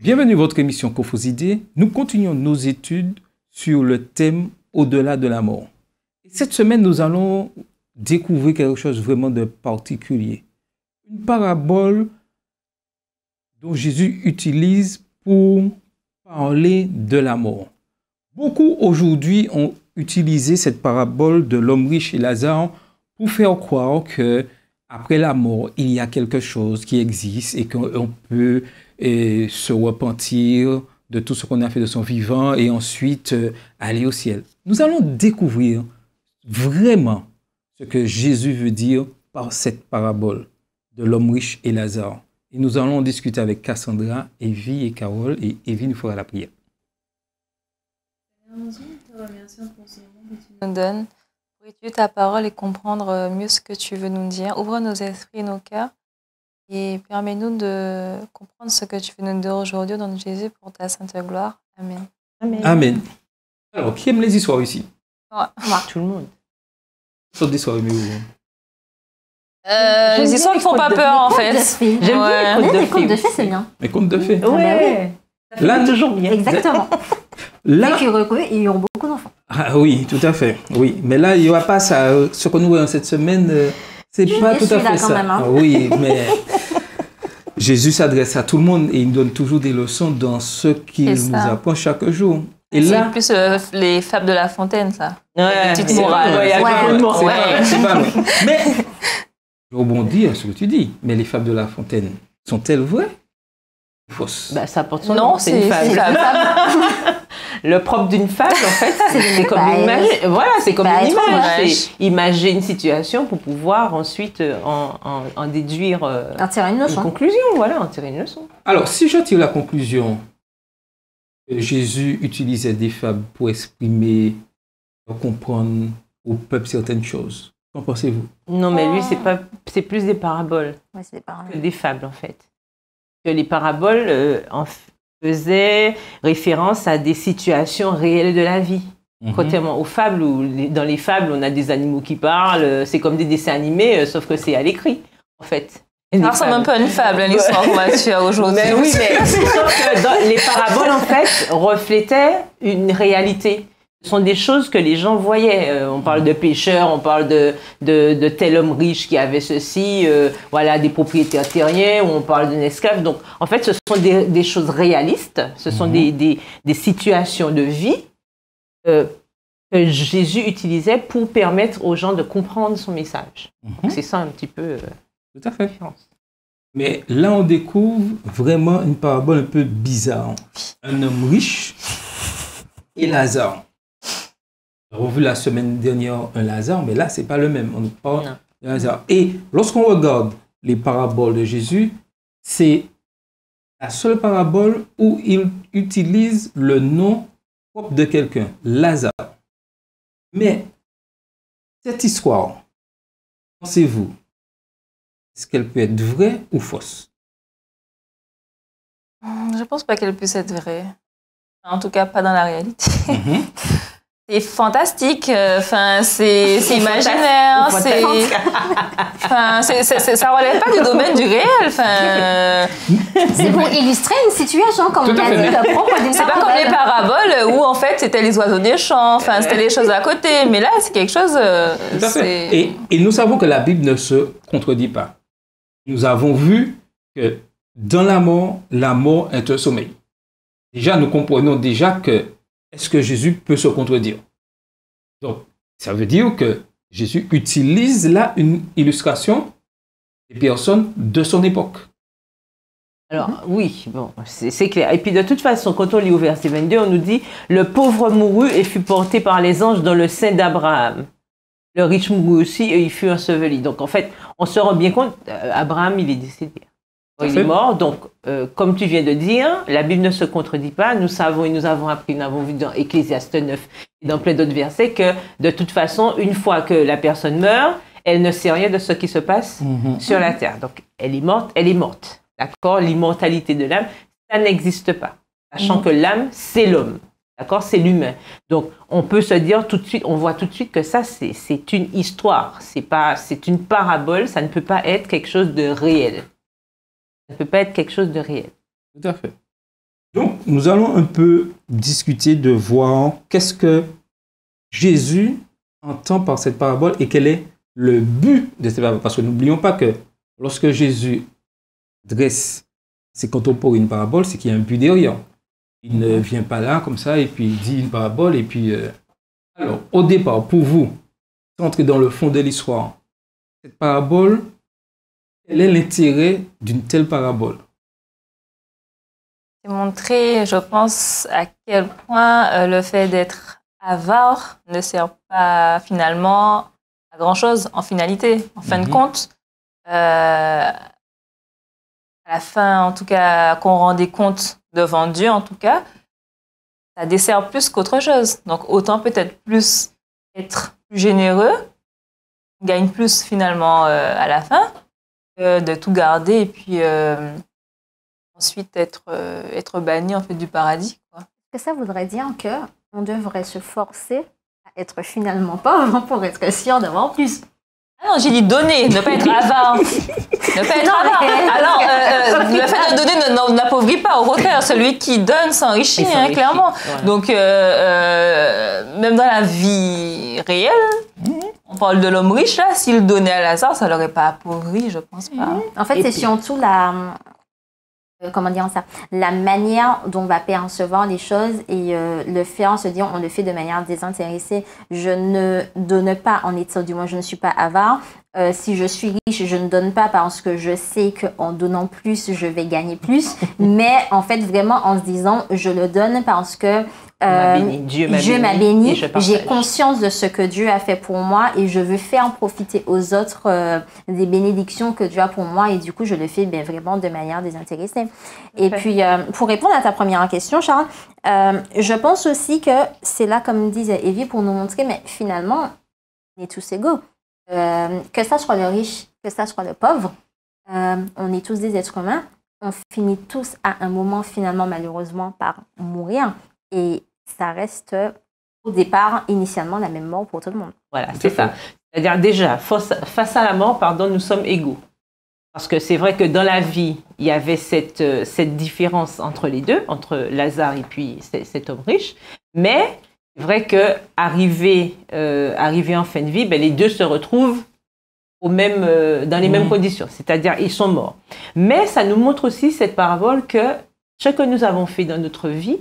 Bienvenue à votre émission Cofosidé. Nous continuons nos études sur le thème au-delà de la mort. Et cette semaine, nous allons découvrir quelque chose vraiment de particulier. Une parabole dont Jésus utilise pour parler de la mort. Beaucoup aujourd'hui ont utilisé cette parabole de l'homme riche et Lazare pour faire croire que après la mort, il y a quelque chose qui existe et qu'on peut se repentir de tout ce qu'on a fait de son vivant et ensuite aller au ciel. Nous allons découvrir vraiment ce que Jésus veut dire par cette parabole de l'homme riche et Lazare. Et nous allons discuter avec Cassandra, Evie et Carole, et Evie nous fera la prière. Nous te remercions pour ce moment que tu nous donnes, pour étudier ta parole et comprendre mieux ce que tu veux nous dire. Ouvre nos esprits et nos cœurs et permets-nous de comprendre ce que tu veux nous dire aujourd'hui au nom de Jésus pour ta sainte gloire. Amen. Amen. Amen. Alors, qui aime les histoires ici? Moi. Tout le monde. Sauf des histoires, mais Les histoires qui font pas peur en fait. J'aime bien Les contes de fées, c'est bien. les contes de fées. Ouais. Là, Toujours bien. Exactement. là, Ils auront beaucoup d'enfants. ah oui, tout à fait. Oui, mais là, il n'y aura pas ça. Ce qu'on nous voit cette semaine, c'est pas tout à fait quand ça. même, hein. Ah oui, mais Jésus s'adresse à tout le monde et il nous donne toujours des leçons dans ce qu'il C'est nous ça. apprend chaque jour. Et C'est là, plus les fables de La Fontaine, ça. Ouais. Des petites c'est morales. pas vrai, Ouais, c'est pas vrai, ouais. c'est pas Ouais. vrai, c'est pas vrai. Mais je rebondis à ce que tu dis. Mais les fables de La Fontaine sont-elles vraies ou fausses? Bah, ça porte son Non, nom, c'est une c'est fable. fable. Le propre d'une fable, en fait, c'est comme Bah, une image. Voilà, c'est comme bah, une être image. image. C'est imager une situation pour pouvoir ensuite en déduire En tirer une une leçon. conclusion, voilà, en tirer une leçon. Alors, si je tire la conclusion que Jésus utilisait des fables pour exprimer, pour comprendre au peuple certaines choses, qu'en pensez-vous? Non, mais lui, c'est plus des paraboles Ouais, c'est pareil. que des fables, en fait. Que les paraboles faisaient référence à des situations réelles de la vie. Contrairement aux fables, où dans les fables, on a des animaux qui parlent, c'est comme des dessins animés, sauf que c'est à l'écrit, en fait. Ça ressemble un peu à une fable, l'histoire qu'on va faire aujourd'hui. Mais oui, mais sauf que les paraboles, en fait, reflétaient une réalité. Ce sont des choses que les gens voyaient. On parle de pêcheurs, on parle de tel homme riche qui avait ceci, voilà, des propriétaires terriens, ou on parle d'un esclave. Donc, en fait, ce sont des choses réalistes, ce sont des situations de vie que Jésus utilisait pour permettre aux gens de comprendre son message. Donc, c'est ça un petit peu Tout à fait. la différence. Mais là, on découvre vraiment une parabole un peu bizarre. Un homme riche et Lazare. On a vu la semaine dernière un Lazare, mais là, c'est pas le même. On nous parle Non. de Lazare. Et lorsqu'on regarde les paraboles de Jésus, c'est la seule parabole où il utilise le nom propre de quelqu'un, Lazare. Mais cette histoire, pensez-vous, est-ce qu'elle peut être vraie ou fausse? Je pense pas qu'elle puisse être vraie. En tout cas, pas dans la réalité. C'est fantastique. Enfin, c'est imaginaire. Ça relève pas du domaine du réel. Enfin, C'est pour illustrer une situation, comme Tout on à a fait. dit, le propre d'une c'est pas comme les paraboles où en fait c'était les oiseaux des champs. Enfin, c'était les choses à côté. Mais là, c'est quelque chose. Tout à fait. Et nous savons que la Bible ne se contredit pas. Nous avons vu que dans la mort est un sommeil. Déjà, nous comprenons déjà que est-ce que Jésus peut se contredire? Donc, ça veut dire que Jésus utilise là une illustration des personnes de son époque. Alors, oui, bon, c'est clair. Et puis, de toute façon, quand on lit au verset 22, on nous dit « Le pauvre mourut et fut porté par les anges dans le sein d'Abraham. Le riche mourut aussi et il fut enseveli. » Donc, en fait, on se rend bien compte, Abraham, il est décédé. Il est mort. Donc, comme tu viens de dire, la Bible ne se contredit pas. Nous savons et nous avons appris, nous avons vu dans Ecclésiaste 9 et dans plein d'autres versets que, de toute façon, une fois que la personne meurt, elle ne sait rien de ce qui se passe sur la terre. Donc, elle est morte, elle est morte. D'accord? L'immortalité de l'âme, ça n'existe pas. Sachant que l'âme, c'est l'homme. D'accord? C'est l'humain. Donc, on peut se dire tout de suite, on voit tout de suite que ça, c'est une histoire. C'est une parabole. Ça ne peut pas être quelque chose de réel. Ça ne peut pas être quelque chose de réel. Tout à fait. Donc, nous allons un peu discuter de voir qu'est-ce que Jésus entend par cette parabole et quel est le but de cette parabole. Parce que n'oublions pas que lorsque Jésus dresse ses contemporains une parabole, c'est qu'il y a un but derrière. Il ne vient pas là comme ça et puis il dit une parabole et puis... Alors, au départ, pour vous, entrer dans le fond de l'histoire, cette parabole, quel est l'intérêt d'une telle parabole? C'est montrer, je pense, à quel point le fait d'être avare ne sert pas finalement à grand-chose en finalité. En fin de compte, à la fin, en tout cas, qu'on rend des comptes devant Dieu, en tout cas, ça dessert plus qu'autre chose. Donc, autant peut-être plus être plus généreux, on gagne plus finalement à la fin, que de tout garder et puis ensuite être banni en fait du paradis, quoi. Est-ce que ça voudrait dire qu'on devrait se forcer à être finalement pauvre pour être sûr d'avoir plus? Ah non, j'ai dit donner, ne pas être avare. Ne pas être avare. Alors, le fait de donner n'appauvrit pas. Au contraire, celui qui donne s'enrichit, hein, clairement. Ouais. Donc, même dans la vie réelle, on parle de l'homme riche, là, s'il donnait à Lazare, ça ne l'aurait pas appauvri, je pense pas. En fait, c'est surtout comment dire ça, la manière dont on va percevoir les choses et le faire, se dire on le fait de manière désintéressée. Je ne donne pas en étant, du moins je ne suis pas avare. Si je suis riche, je ne donne pas parce que je sais qu'en donnant plus, je vais gagner plus. Mais en fait, vraiment en se disant je le donne parce que Dieu m'a béni, j'ai conscience de ce que Dieu a fait pour moi et je veux faire profiter aux autres des bénédictions que Dieu a pour moi et du coup je le fais vraiment de manière désintéressée. Et puis pour répondre à ta première question, Charles, je pense aussi que c'est là, comme disait Evie, pour nous montrer, mais finalement on est tous égaux, que ça soit le riche, que ça soit le pauvre, on est tous des êtres humains, on finit tous à un moment finalement malheureusement par mourir. Et ça reste au départ, initialement, la même mort pour tout le monde. Voilà, c'est ça. C'est-à-dire déjà, face à la mort, nous sommes égaux. Parce que c'est vrai que dans la vie, il y avait cette différence entre les deux, entre Lazare et puis cet homme riche. Mais c'est vrai qu'arrivé en fin de vie, les deux se retrouvent dans les mêmes conditions. C'est-à-dire, ils sont morts. Mais ça nous montre aussi cette parabole que ce que nous avons fait dans notre vie,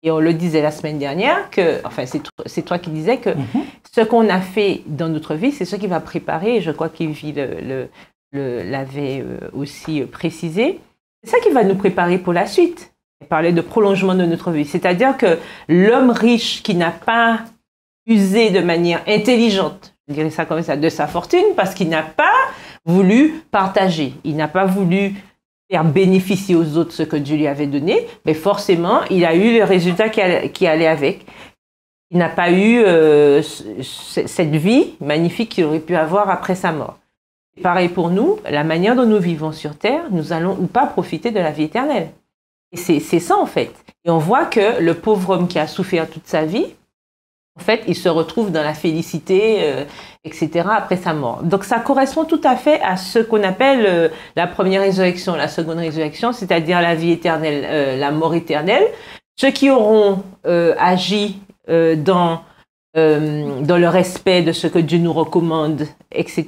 et on le disait la semaine dernière, c'est toi qui disais que ce qu'on a fait dans notre vie, c'est ce qui va préparer, et je crois qu'Yves l'avait aussi précisé, c'est ça qui va nous préparer pour la suite. Il parlait de prolongement de notre vie. C'est-à-dire que l'homme riche qui n'a pas usé de manière intelligente, je dirais ça comme ça, de sa fortune, parce qu'il n'a pas voulu partager, il n'a pas voulu faire bénéficier aux autres ce que Dieu lui avait donné, mais forcément, il a eu le résultat qui allait avec. Il n'a pas eu cette vie magnifique qu'il aurait pu avoir après sa mort. Et pareil pour nous, la manière dont nous vivons sur Terre, nous allons ou pas profiter de la vie éternelle. Et c'est ça en fait. Et on voit que le pauvre homme qui a souffert toute sa vie, en fait, il se retrouve dans la félicité, etc., après sa mort. Donc, ça correspond tout à fait à ce qu'on appelle la première résurrection, la seconde résurrection, c'est-à-dire la vie éternelle, la mort éternelle. Ceux qui auront agi dans le respect de ce que Dieu nous recommande, etc.,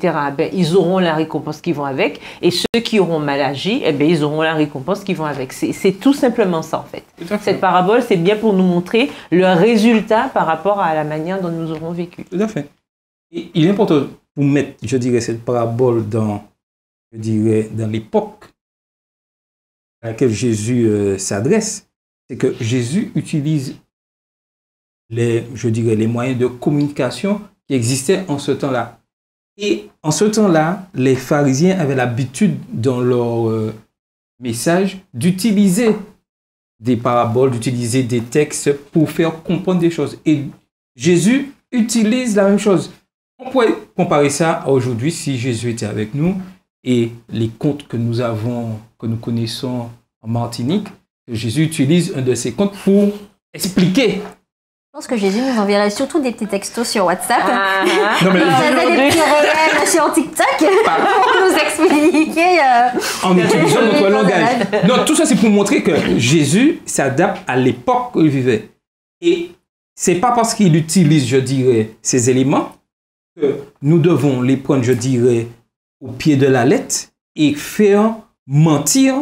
ils auront la récompense qui vont avec. Et ceux qui auront mal agi, ils auront la récompense qui vont avec. C'est tout simplement ça, en fait. Cette parabole, c'est bien pour nous montrer le résultat par rapport à la manière dont nous aurons vécu. Tout à fait. Et il est important pour mettre, je dirais, cette parabole dans l'époque à laquelle Jésus s'adresse. C'est que Jésus utilise les moyens de communication qui existaient en ce temps-là. Et en ce temps-là, les pharisiens avaient l'habitude dans leur message d'utiliser des paraboles, d'utiliser des textes pour faire comprendre des choses. Et Jésus utilise la même chose. On pourrait comparer ça à aujourd'hui si Jésus était avec nous et les contes que nous connaissons en Martinique, Jésus utilise un de ces contes pour expliquer Je pense que Jésus nous enverrait surtout des petits textos sur WhatsApp. Non, mais On faisait des petits réels sur TikTok pour nous expliquer. en utilisant les notre choses langage. de la Non, tout ça, c'est pour montrer que Jésus s'adapte à l'époque où il vivait. Et c'est pas parce qu'il utilise, je dirais, ces éléments que nous devons les prendre, je dirais, au pied de la lettre et faire mentir,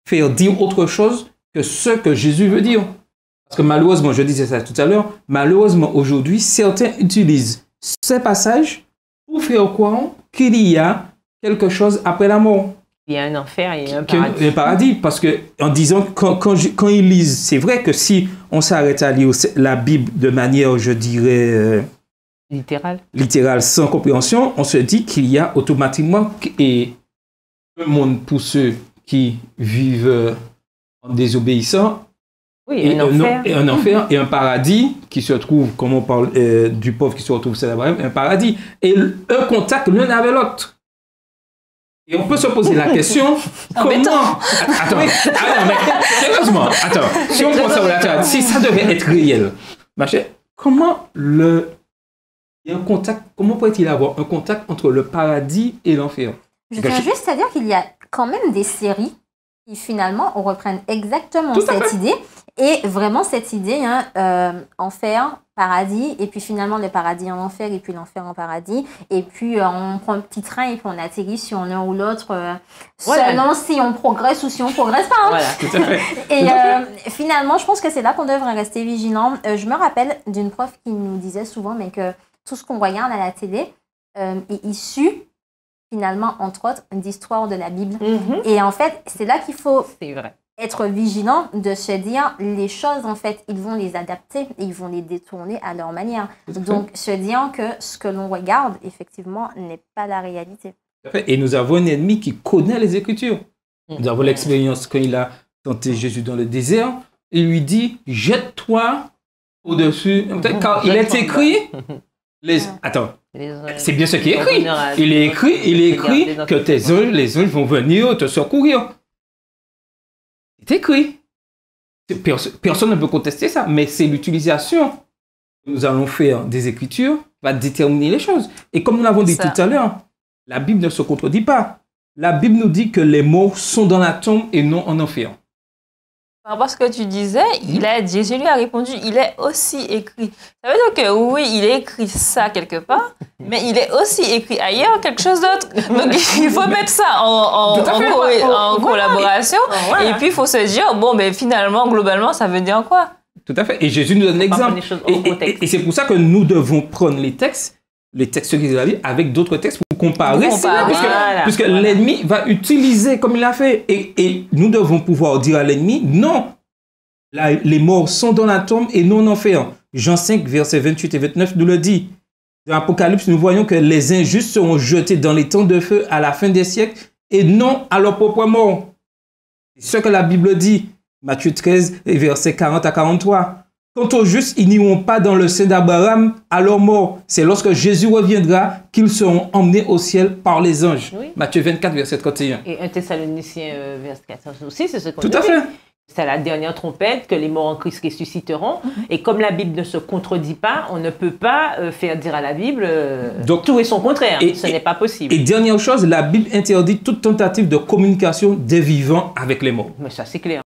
faire dire autre chose que ce que Jésus veut dire. Parce que malheureusement, je disais ça tout à l'heure, malheureusement aujourd'hui, certains utilisent ces passages pour faire croire qu'il y a quelque chose après la mort. Il y a un enfer et un paradis. Un paradis, parce que en disant, quand ils lisent, c'est vrai que si on s'arrête à lire la Bible de manière, je dirais, littérale, sans compréhension, on se dit qu'il y a automatiquement un monde pour ceux qui vivent en désobéissant, oui, un enfer et un paradis qui se trouve, comme on parle du pauvre qui se retrouve c'est un paradis, et un contact l'un avec l'autre. Et on peut se poser la question, comment... Attends, mais sérieusement, si on pense à si ça devait être réel, comment il y a un contact, comment pourrait-il y avoir un contact entre le paradis et l'enfer? Je tiens juste à dire qu'il y a quand même des séries qui finalement reprennent exactement cette idée. Et vraiment cette idée, enfer, paradis, et puis finalement le paradis en enfer, et puis l'enfer en paradis. Et puis on prend un petit train et puis on atterrit sur l'un ou l'autre, selon si on progresse ou si on progresse pas. Voilà, tout à fait. Et finalement, je pense que c'est là qu'on devrait rester vigilant. Je me rappelle d'une prof qui nous disait souvent mais que tout ce qu'on regarde à la télé est issu finalement, entre autres, d'histoire de la Bible. Et en fait, c'est là qu'il faut être vigilant de se dire les choses, en fait, ils vont les adapter et ils vont les détourner à leur manière. Donc, se dire que ce que l'on regarde, effectivement, n'est pas la réalité. Et nous avons un ennemi qui connaît les Écritures. Nous avons l'expérience quand il a tenté Jésus dans le désert. Il lui dit, jette-toi au-dessus. Car il est écrit... Attends, c'est bien ce qui est écrit. Il est écrit que les anges vont venir te secourir. C'est écrit. Personne ne peut contester ça, mais c'est l'utilisation que nous allons faire des Écritures va déterminer les choses. Et comme nous l'avons dit tout à l'heure, la Bible ne se contredit pas. La Bible nous dit que les morts sont dans la tombe et non en enfer. Par rapport à ce que tu disais, Jésus lui a répondu, il est aussi écrit. Ça veut dire que oui, il est écrit ça quelque part, mais il est aussi écrit ailleurs quelque chose d'autre. Donc il faut mettre ça en collaboration. Et puis il faut se dire, bon, mais finalement, globalement, ça veut dire quoi? Tout à fait. Et Jésus nous donne l'exemple. Et c'est pour ça que nous devons prendre les textes de la Bible avec d'autres textes pour comparer. Puisque l'ennemi va utiliser comme il l'a fait. Et nous devons pouvoir dire à l'ennemi, non, les morts sont dans la tombe et non en enfer. Jean 5, versets 28 et 29 nous le dit. Dans l'Apocalypse, nous voyons que les injustes seront jetés dans les temps de feu à la fin des siècles et non à leur propre mort. C'est ce que la Bible dit. Matthieu 13, versets 40 à 43. Quant aux justes, ils n'iront pas dans le sein d'Abraham à leur mort. C'est lorsque Jésus reviendra qu'ils seront emmenés au ciel par les anges. Oui. Matthieu 24, verset 31. Et 1 Thessaloniciens, verset 14 aussi, c'est ce qu'on dit. Tout à fait. C'est à la dernière trompette que les morts en Christ ressusciteront. Et comme la Bible ne se contredit pas, on ne peut pas faire dire à la Bible tout et son contraire. Ce n'est pas possible. Et dernière chose, la Bible interdit toute tentative de communication des vivants avec les morts. Mais ça, c'est clair.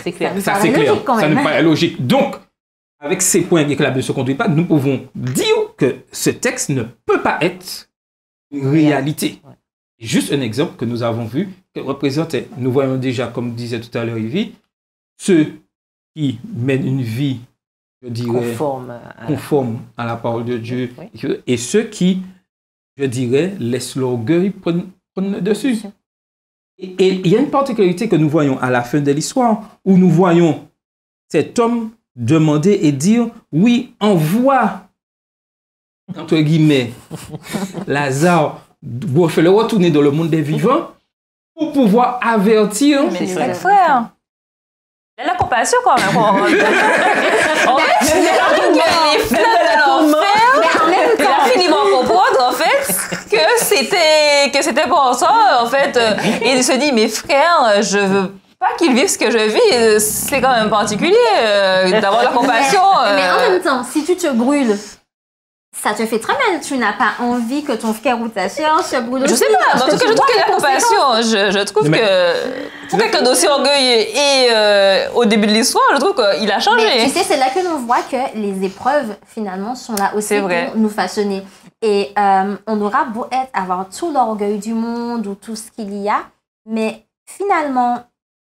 C'est clair. Ça ne paraît logique. Donc, avec ces points et que la Bible ne se conduit pas, nous pouvons dire que ce texte ne peut pas être une réalité. Ouais. Juste un exemple que nous avons vu, que représentait, nous voyons déjà, comme disait tout à l'heure Yves, ceux qui mènent une vie, je dirais, conforme à la parole de Dieu, et ceux qui, je dirais, laissent l'orgueil prendre le dessus. Et il y a une particularité que nous voyons à la fin de l'histoire, où nous voyons cet homme demander et dire, oui, envoie, entre guillemets, Lazare, le retourner dans le monde des vivants, pour pouvoir avertir... Mais c'est le frère. Il a la compassion quand même. On il a fini par comprendre, en fait, que c'était pour ça, en fait. Et il se dit, mes frères, je veux pas qu'ils vivent ce que je vis, c'est quand même particulier d'avoir la compassion. Mais en même temps, si tu te brûles, ça te fait très mal. Tu n'as pas envie que ton frère ou ta soeur se brûle aussi. Je sais pas, en tout cas, je trouve que la compassion, je trouve que pour quelqu'un d'aussi orgueilleux et au début de l'histoire, je trouve qu'il a changé. Mais tu sais, c'est là que l'on voit que les épreuves, finalement, sont là aussi pour nous façonner. Et on aura beau avoir tout l'orgueil du monde ou tout ce qu'il y a, mais finalement,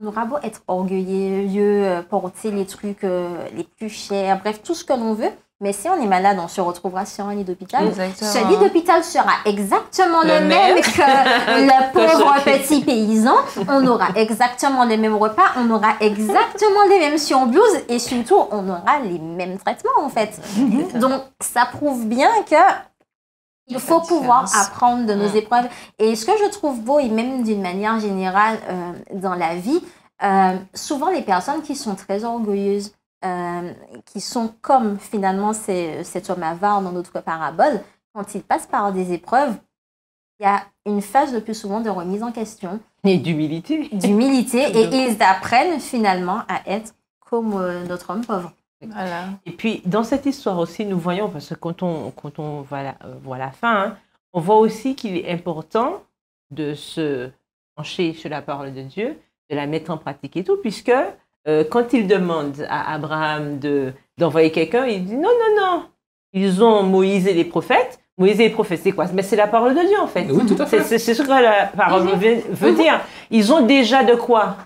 on aura beau être orgueilleux, porter les trucs les plus chers, bref, tout ce que l'on veut. Mais si on est malade, on se retrouvera sur un lit d'hôpital. Exactement. Ce lit d'hôpital sera exactement le même que le pauvre petit paysan. On aura exactement les mêmes repas, on aura exactement les mêmes surblouses et surtout, on aura les mêmes traitements en fait. Donc, ça prouve bien que il faut pouvoir apprendre de nos épreuves. Et ce que je trouve beau, et même d'une manière générale dans la vie, souvent les personnes qui sont très orgueilleuses, qui sont comme finalement cet homme avare dans notre parabole, quand ils passent par des épreuves, il y a une phase le plus souvent de remise en question. Et d'humilité. D'humilité, et ils apprennent finalement à être comme notre homme pauvre. Voilà. Et puis, dans cette histoire aussi, nous voyons, parce que quand on voit la fin, hein, on voit aussi qu'il est important de se pencher sur la parole de Dieu, de la mettre en pratique et tout, puisque quand il demande à Abraham d'envoyer quelqu'un, il dit non, non, non. Ils ont Moïse et les prophètes. Moïse et les prophètes, c'est quoi? Mais c'est la parole de Dieu, en fait. Oui, tout à fait. C'est ce que la parole veut dire. Ils ont déjà de quoi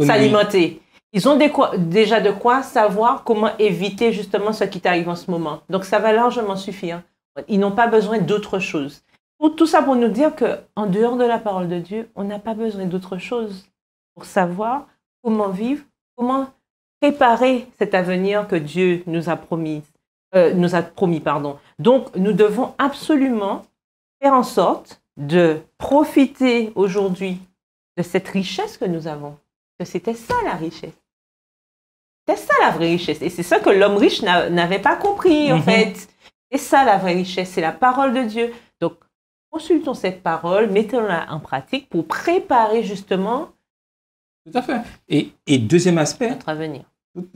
s'alimenter. Ils ont déjà de quoi savoir comment éviter justement ce qui t'arrive en ce moment. Donc, ça va largement suffire. Ils n'ont pas besoin d'autre chose. Tout ça pour nous dire qu'en dehors de la parole de Dieu, on n'a pas besoin d'autre chose pour savoir comment vivre, comment préparer cet avenir que Dieu nous a promis. Donc, nous devons absolument faire en sorte de profiter aujourd'hui de cette richesse que nous avons. Que c'était ça la richesse. C'était ça la vraie richesse. Et c'est ça que l'homme riche n'avait pas compris, en fait. C'est ça la vraie richesse, c'est la parole de Dieu. Donc, consultons cette parole, mettons-la en pratique pour préparer justement tout à fait. Et deuxième aspect, notre avenir.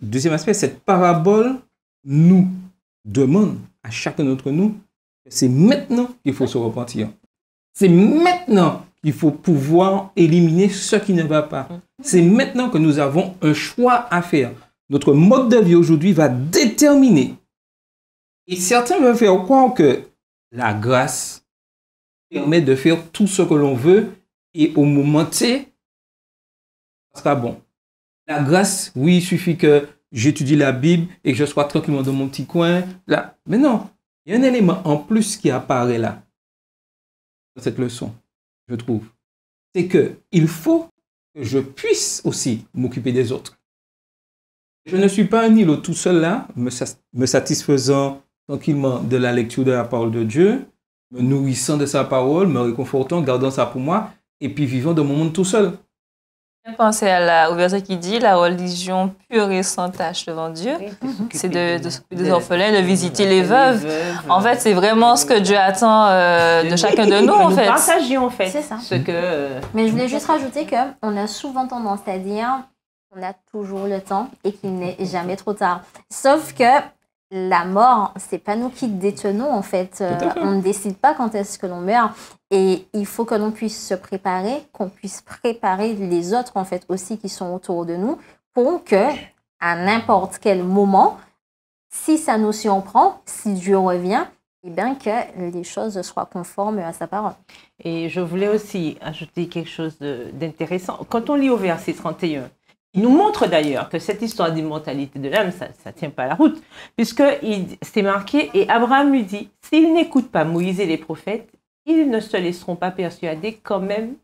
Deuxième aspect, cette parabole nous demande à chacun d'entre nous que c'est maintenant qu'il faut se repentir. C'est maintenant qu'il faut pouvoir éliminer ce qui ne va pas. C'est maintenant que nous avons un choix à faire. Notre mode de vie aujourd'hui va déterminer. Et certains veulent faire croire que la grâce permet de faire tout ce que l'on veut et au moment T, ça sera bon. La grâce, oui, il suffit que j'étudie la Bible et que je sois tranquillement dans mon petit coin. Là. Mais non, il y a un élément en plus qui apparaît là, dans cette leçon, je trouve. C'est qu'il faut que je puisse aussi m'occuper des autres. Je ne suis pas un îlot tout seul là, me satisfaisant tranquillement de la lecture de la parole de Dieu, me nourrissant de sa parole, me réconfortant, gardant ça pour moi, et puis vivant dans mon monde tout seul. Je pensais au verset qui dit la religion pure et sans tache devant Dieu, c'est de s'occuper des orphelins, de visiter les veuves. En fait, c'est vraiment ce que Dieu attend de chacun de nous, en fait. Nous partagions, en fait. C'est ça. Ce que, Mais je voulais juste rajouter qu'on a souvent tendance à dire qu'on a toujours le temps et qu'il n'est jamais trop tard. Sauf que la mort, c'est pas nous qui détenons, en fait. On ne décide pas quand est-ce que l'on meurt. Et il faut que l'on puisse se préparer, qu'on puisse préparer les autres, en fait, aussi qui sont autour de nous, pour que, à n'importe quel moment, si ça nous surprend, si Dieu revient, eh bien que les choses soient conformes à sa parole. Et je voulais aussi ajouter quelque chose d'intéressant. Quand on lit au verset 31, il nous montre d'ailleurs que cette histoire d'immortalité de l'âme, ça ne tient pas la route, puisque c'est marqué, et Abraham lui dit, s'ils n'écoutent pas Moïse et les prophètes, ils ne se laisseront pas persuader quand même,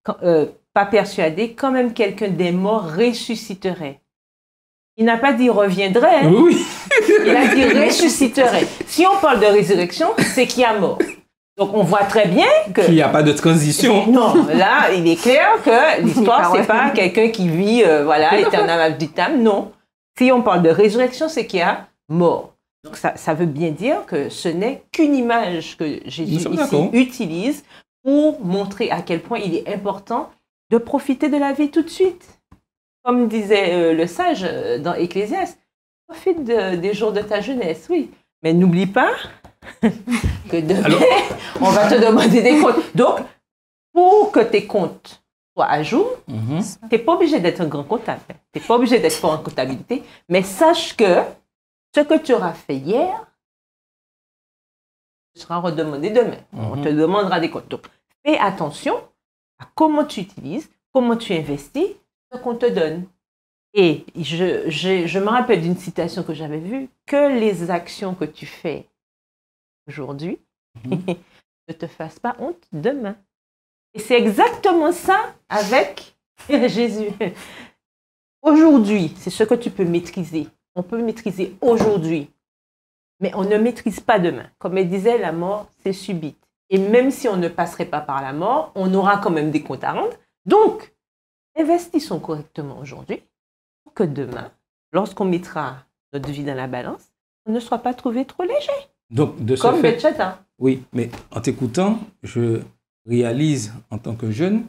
quand même quelqu'un des morts ressusciterait. Il n'a pas dit reviendrait, hein. Oui. Il a dit ressusciterait. Si on parle de résurrection, c'est qu'il y a mort. Donc on voit très bien que... Qu'il n'y a pas de transition. Non, là, il est clair que l'histoire, c'est pas quelqu'un qui vit, éternellement ad vitam. Non. Si on parle de résurrection, c'est qu'il y a mort. Donc ça veut bien dire que ce n'est qu'une image que Jésus ici utilise pour montrer à quel point il est important de profiter de la vie tout de suite. Comme disait le sage dans Ecclésiaste, profite des jours de ta jeunesse, oui. Mais n'oublie pas que demain, on va te demander des comptes. Donc, pour que tes comptes soient à jour, tu n'es pas obligé d'être un grand comptable. Tu n'es pas obligé d'être fort en comptabilité. Mais sache que ce que tu auras fait hier sera redemandé demain. On te demandera des comptes. Donc, fais attention à comment tu utilises, comment tu investis ce qu'on te donne. Et je me rappelle d'une citation que j'avais vue, que les actions que tu fais aujourd'hui ne te fassent pas honte demain. Et c'est exactement ça avec Jésus. Aujourd'hui, c'est ce que tu peux maîtriser. On peut maîtriser aujourd'hui, mais on ne maîtrise pas demain. Comme elle disait, la mort, c'est subite. Et même si on ne passerait pas par la mort, on aura quand même des comptes à rendre. Donc, investissons correctement aujourd'hui pour que demain, lorsqu'on mettra notre vie dans la balance, on ne soit pas trouvé trop léger. Donc, de ce comme fait, Betchata. oui, mais en t'écoutant, je réalise en tant que jeune,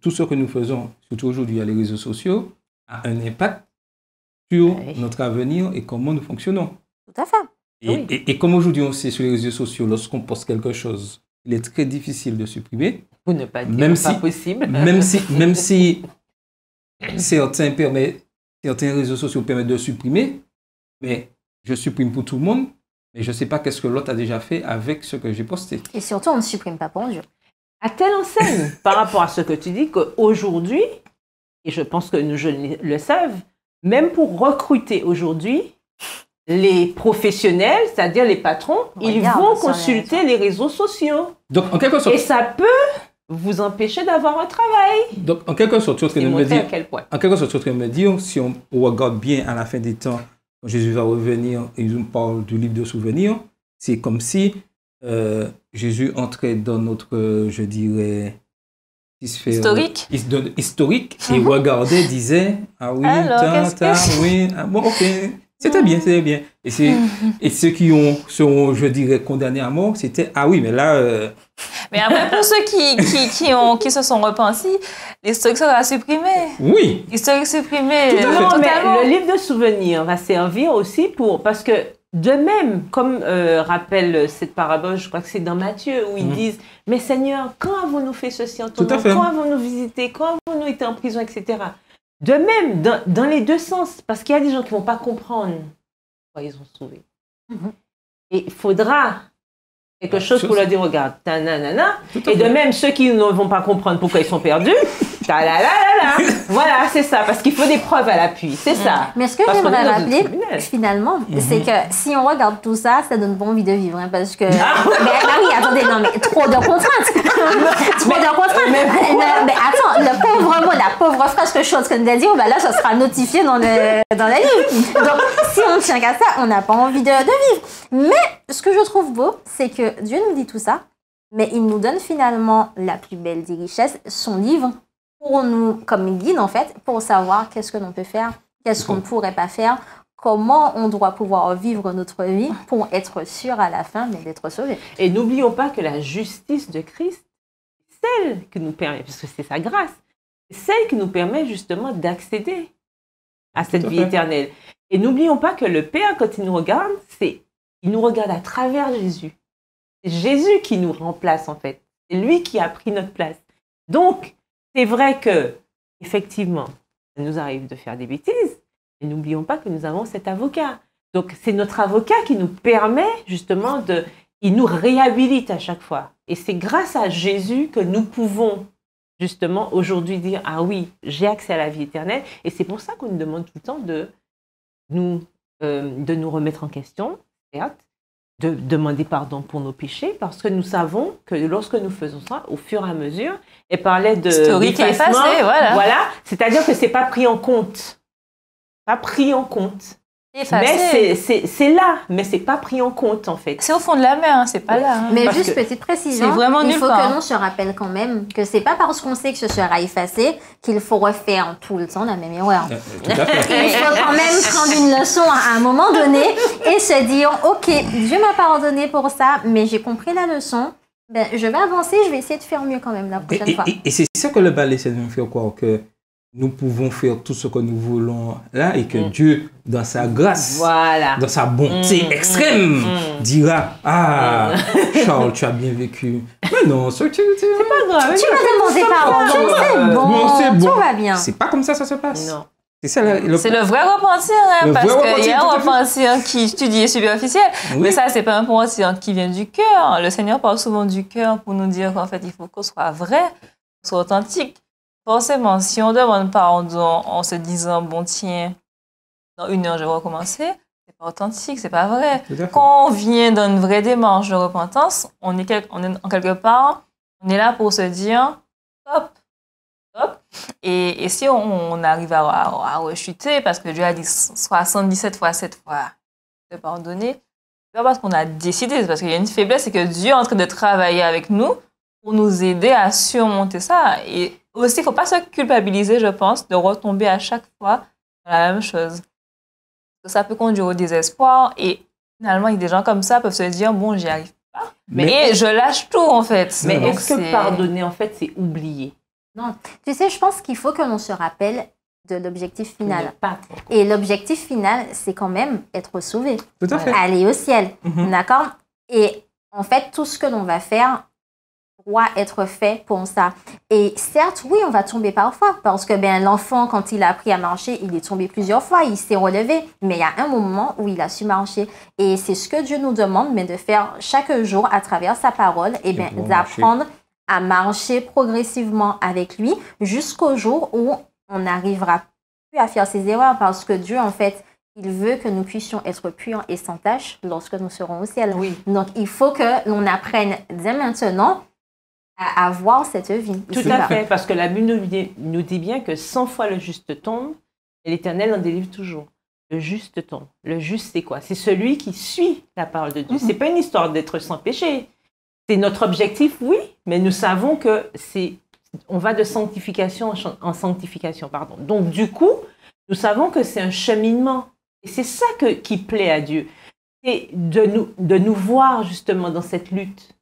tout ce que nous faisons, surtout aujourd'hui à les réseaux sociaux, a un impact sur notre avenir et comment nous fonctionnons. Tout à fait. Et comme aujourd'hui on sait sur les réseaux sociaux, lorsqu'on poste quelque chose, il est très difficile de supprimer. Pour ne pas dire même pas si, possible. Même si certains réseaux sociaux permettent de supprimer, mais je supprime pour tout le monde, mais je ne sais pas qu'est-ce que l'autre a déjà fait avec ce que j'ai posté. Et surtout, on ne supprime pas pour Dieu. À telle enseigne, par rapport à ce que tu dis, qu'aujourd'hui, et je pense que nos jeunes le savent, même pour recruter aujourd'hui, les professionnels, c'est-à-dire les patrons, ils vont consulter les réseaux sociaux. Donc, en quelque sorte, et ça peut vous empêcher d'avoir un travail. Donc, en quelque sorte, tu es en train de me dire, si on regarde bien à la fin des temps, quand Jésus va revenir et il nous parle du livre de souvenirs, c'est comme si Jésus entrait dans notre, je dirais, historique et regardait, disait, ah oui, oui, ah, bon, ok. C'était bien. Et ceux qui seront, je dirais, condamnés à mort, c'était, ah oui, mais là... Mais après, pour ceux qui se sont repentis, l'historique sera supprimé. Oui. L'historique supprimé. Non, mais le livre de souvenirs va servir aussi parce que, de même, comme rappelle cette parabole, je crois que c'est dans Matthieu, où ils disent, mais Seigneur, quand avons-nous fait ceci en ton nom? Quand avons-nous visité? Quand avons-nous été en prison, etc. De même, dans les deux sens, parce qu'il y a des gens qui ne vont pas comprendre pourquoi ils ont sauvé. Et il faudra quelque chose pour leur dire, regarde, et de même, ceux qui ne vont pas comprendre pourquoi ils sont perdus, voilà, c'est ça, parce qu'il faut des preuves à l'appui, c'est ça. Mais ce que j'aimerais rappeler, finalement, c'est que si on regarde tout ça, ça donne pas envie de vivre, hein, parce que... oui, attendez, non, mais trop de contraintes. Mais attends, le pauvre mot, la pauvre phrase que je suis en train de dire, là, ça sera notifié dans la livre. Donc, si on tient qu'à ça, on n'a pas envie de vivre. Mais ce que je trouve beau, c'est que Dieu nous dit tout ça, mais il nous donne finalement la plus belle des richesses, son livre, pour nous, comme guide en fait, pour savoir qu'est-ce que l'on peut faire, qu'est-ce qu'on ne pourrait pas faire, comment on doit pouvoir vivre notre vie pour être sûr à la fin d'être sauvé. Et n'oublions pas que la justice de Christ, celle qui nous permet, puisque c'est sa grâce, c'est celle qui nous permet justement d'accéder à cette vie éternelle. Et n'oublions pas que le Père, quand il nous regarde, il nous regarde à travers Jésus. C'est Jésus qui nous remplace en fait. C'est lui qui a pris notre place. Donc, c'est vrai que, effectivement, ça nous arrive de faire des bêtises, mais n'oublions pas que nous avons cet avocat. Donc, c'est notre avocat qui nous permet justement il nous réhabilite à chaque fois. Et c'est grâce à Jésus que nous pouvons justement aujourd'hui dire, ah oui, j'ai accès à la vie éternelle. Et c'est pour ça qu'on nous demande tout le temps de nous remettre en question, certes, de demander pardon pour nos péchés, parce que nous savons que lorsque nous faisons ça, au fur et à mesure, elle parlait de historique effacé, voilà, c'est-à-dire que c'est pas pris en compte, mais c'est là, mais c'est pas pris en compte en fait. C'est au fond de la mer, c'est pas là. Mais parce juste petite précision, il faut que l'on se rappelle quand même que c'est pas parce qu'on sait que ce sera effacé qu'il faut refaire tout le temps la même erreur. Tout à fait. Il faut quand même prendre une leçon à un moment donné et se dire, ok, Dieu m'a pardonné pour ça, mais j'ai compris la leçon. Ben, je vais avancer, je vais essayer de faire mieux quand même la prochaine fois. Et c'est ça que le bal essaie de nous faire croire, que nous pouvons faire tout ce que nous voulons là et que Dieu, dans sa grâce, Voilà. dans sa bonté extrême, dira « Ah, Charles, tu as bien vécu. » Mais non, c'est Pas grave. Tu m'as demandé pardon, c'est bon, tout va bien. C'est pas comme ça se passe. Non. C'est ça C'est le vrai repentir, hein, Le parce vrai qu'il y a un repentir, repentir qui est superficiel. Oui. Mais ça, c'est pas un repentir qui vient du cœur. Le Seigneur parle souvent du cœur pour nous dire qu'en fait, il faut qu'on soit vrai, qu'on soit authentique. Forcément, si on demande pardon en se disant, bon, tiens, dans 1 heure, je vais recommencer, c'est pas authentique, c'est pas vrai. Tout à fait. Quand on vient dans une vraie démarche de repentance, on est en quelque part, on est là pour se dire, stop. Et si on arrive à rechuter, parce que Dieu a dit 77 fois 7 fois de pardonner, c'est pas parce qu'on a décidé, c'est parce qu'il y a une faiblesse, c'est que Dieu est en train de travailler avec nous pour nous aider à surmonter ça. Et aussi, il ne faut pas se culpabiliser, je pense, de retomber à chaque fois dans la même chose. Ça peut conduire au désespoir et finalement, il y a des gens comme ça peuvent se dire, bon, j'y arrive pas. Mais je lâche tout, en fait. Mais Donc, est-ce que pardonner, en fait, c'est oublier? Non. Tu sais, je pense qu'il faut que l'on se rappelle de l'objectif final. Pas. Et l'objectif final, c'est quand même être sauvé. Tout à fait. Aller au ciel. Mhm. D'accord? Et en fait, tout ce que l'on va faire doit être fait pour ça. Et certes, oui, on va tomber parfois, parce que l'enfant, quand il a appris à marcher, il est tombé plusieurs fois, il s'est relevé, mais il y a un moment où il a su marcher. Et c'est ce que Dieu nous demande, mais de faire chaque jour à travers sa parole, et d'apprendre à marcher progressivement avec lui jusqu'au jour où on n'arrivera plus à faire ses erreurs, parce que Dieu, en fait, il veut que nous puissions être purs et sans tache lorsque nous serons au ciel. Oui. Donc, il faut que l'on apprenne dès maintenant à avoir cette vie. Tout à fait, parce que la Bible nous dit bien que 100 fois le juste tombe, et l'Éternel en délivre toujours. Le juste tombe. Le juste, c'est quoi? C'est celui qui suit la parole de Dieu. C'est pas une histoire d'être sans péché. C'est notre objectif, oui, mais nous savons que on va de sanctification en sanctification, pardon. Donc, du coup, nous savons que c'est un cheminement. Et c'est ça qui plaît à Dieu. C'est de nous voir justement dans cette lutte.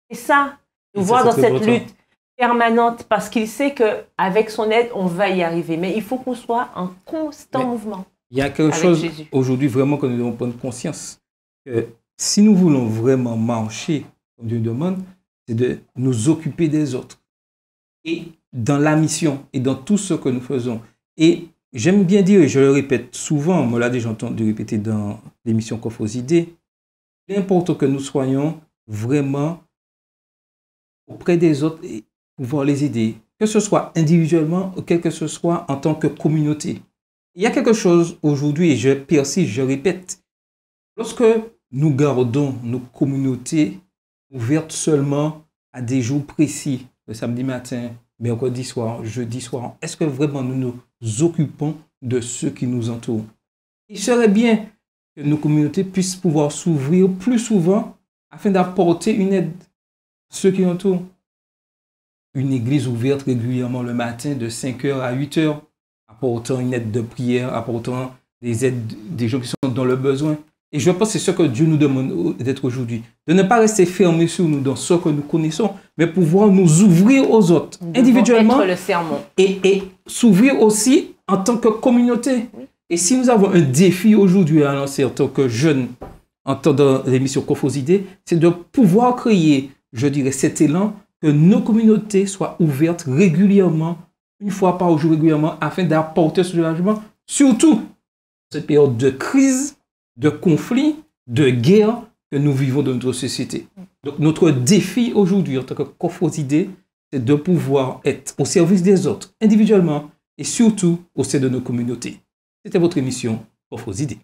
C'est ça, nous voir dans cette lutte permanente, parce qu'il sait qu'avec son aide, on va y arriver. Mais il faut qu'on soit en constant mouvement. Il y a quelque chose aujourd'hui vraiment que nous devons prendre conscience. Que si nous voulons vraiment marcher, comme Dieu demande, c'est de nous occuper des autres. Et dans la mission et dans tout ce que nous faisons. Et j'aime bien dire, et je le répète souvent, on me l'a déjà entendu répéter dans l'émission Coffre aux idées, il est important que nous soyons vraiment auprès des autres et pouvoir les aider, que ce soit individuellement ou quel que ce soit en tant que communauté. Il y a quelque chose aujourd'hui, et je persiste, je répète, lorsque nous gardons nos communautés ouvertes seulement à des jours précis, le samedi matin, mercredi soir, jeudi soir, est-ce que vraiment nous nous occupons de ceux qui nous entourent? Il serait bien que nos communautés puissent pouvoir s'ouvrir plus souvent afin d'apporter une aide à ceux qui entourent. Une église ouverte régulièrement le matin de 5h à 8h, apportant une aide de prière, apportant des aides des gens qui sont dans le besoin. Et je pense que c'est ce que Dieu nous demande d'être aujourd'hui. De ne pas rester fermés sur nous dans ce que nous connaissons, mais pouvoir nous ouvrir aux autres individuellement. Être le sermon. Et s'ouvrir aussi en tant que communauté. Oui. Et si nous avons un défi aujourd'hui à lancer en tant que jeunes, en tant que l'émission Coffre aux idées, c'est de pouvoir créer, je dirais, cet élan que nos communautés soient ouvertes régulièrement, une fois par jour régulièrement, afin d'apporter ce soulagement, surtout dans cette période de crise, de conflit, de guerre que nous vivons dans notre société. Donc notre défi aujourd'hui en tant que Coffre aux idées, c'est de pouvoir être au service des autres, individuellement, et surtout au sein de nos communautés. C'était votre émission Coffre aux idées.